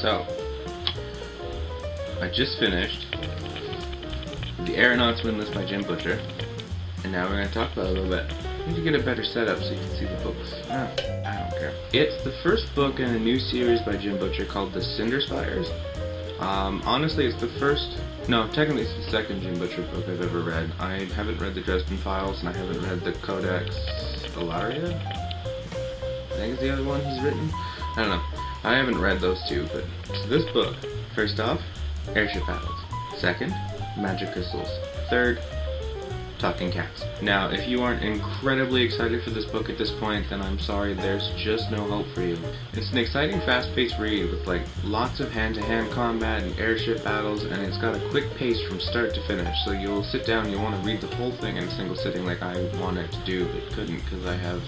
So, I just finished the Aeronauts Windlass by Jim Butcher, and now we're going to talk about it a little bit. I need to get a better setup so you can see the books. I don't care. It's the first book in a new series by Jim Butcher called The Cinder Spires. Honestly, it's the first... No, technically it's the second Jim Butcher book I've ever read. I haven't read the Dresden Files, and I haven't read the Codex Ilaria. I think it's the other one he's written. I don't know. I haven't read those two, but so this book, first off, airship battles. Second, magic crystals. Third, talking cats. Now, if you aren't incredibly excited for this book at this point, then I'm sorry, there's just no hope for you. It's an exciting, fast-paced read with like lots of hand-to-hand combat and airship battles, and it's got a quick pace from start to finish. So you'll sit down, you want to read the whole thing in a single sitting like I wanted to do, but couldn't because I have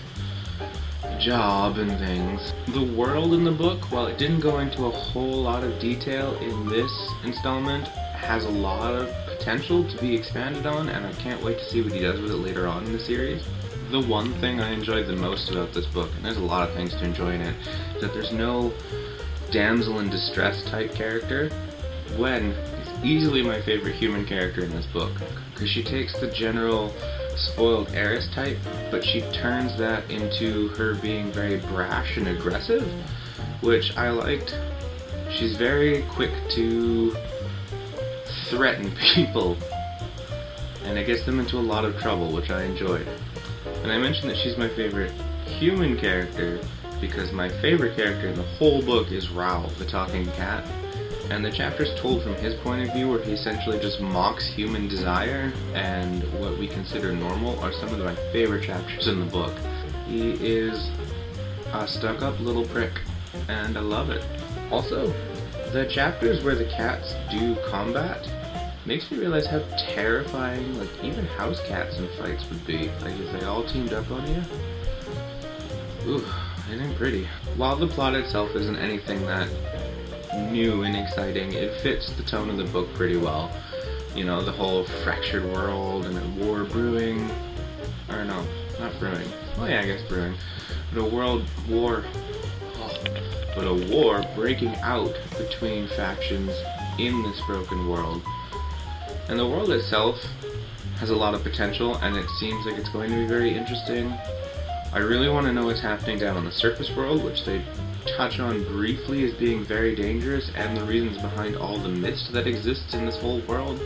a job and things. The world in the book, while it didn't go into a whole lot of detail in this installment, has a lot of potential to be expanded on, and I can't wait to see what he does with it later on in the series. The one thing I enjoyed the most about this book, and there's a lot of things to enjoy in it, is that there's no damsel in distress type character. Gwen is easily my favorite human character in this book, because she takes the general spoiled heiress type, but she turns that into her being very brash and aggressive, which I liked. She's very quick to threaten people, and it gets them into a lot of trouble, which I enjoyed. And I mentioned that she's my favorite human character because my favorite character in the whole book is Ralph, the talking cat, and the chapter's told from his point of view, where he essentially just mocks human desire and what we consider normal, are some of my favorite chapters in the book. He is a stuck-up little prick, and I love it. Also, the chapters where the cats do combat makes me realize how terrifying, like, even house cats in fights would be. Like, if they all teamed up on you. Ooh, it ain't pretty. While the plot itself isn't anything that new and exciting, it fits the tone of the book pretty well. You know, the whole fractured world and a war brewing. Or no, not brewing. Oh yeah, I guess brewing. But a war breaking out between factions in this broken world. And the world itself has a lot of potential, and it seems like it's going to be very interesting. I really want to know what's happening down on the surface world, which they touch on briefly as being very dangerous, and the reasons behind all the mist that exists in this whole world.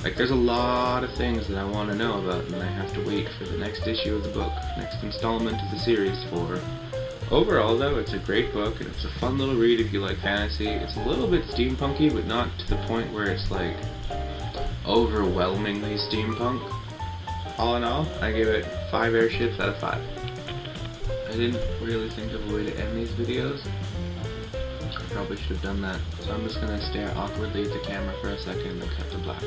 Like, there's a lot of things that I want to know about, and I have to wait for the next issue of the book, next installment of the series for. Overall, though, it's a great book, and it's a fun little read if you like fantasy. It's a little bit steampunky, but not to the point where it's like overwhelmingly steampunk. All in all, I give it 5 airships out of 5. I didn't really think of a way to end these videos. I probably should have done that. So I'm just going to stare awkwardly at the camera for a second and cut to black.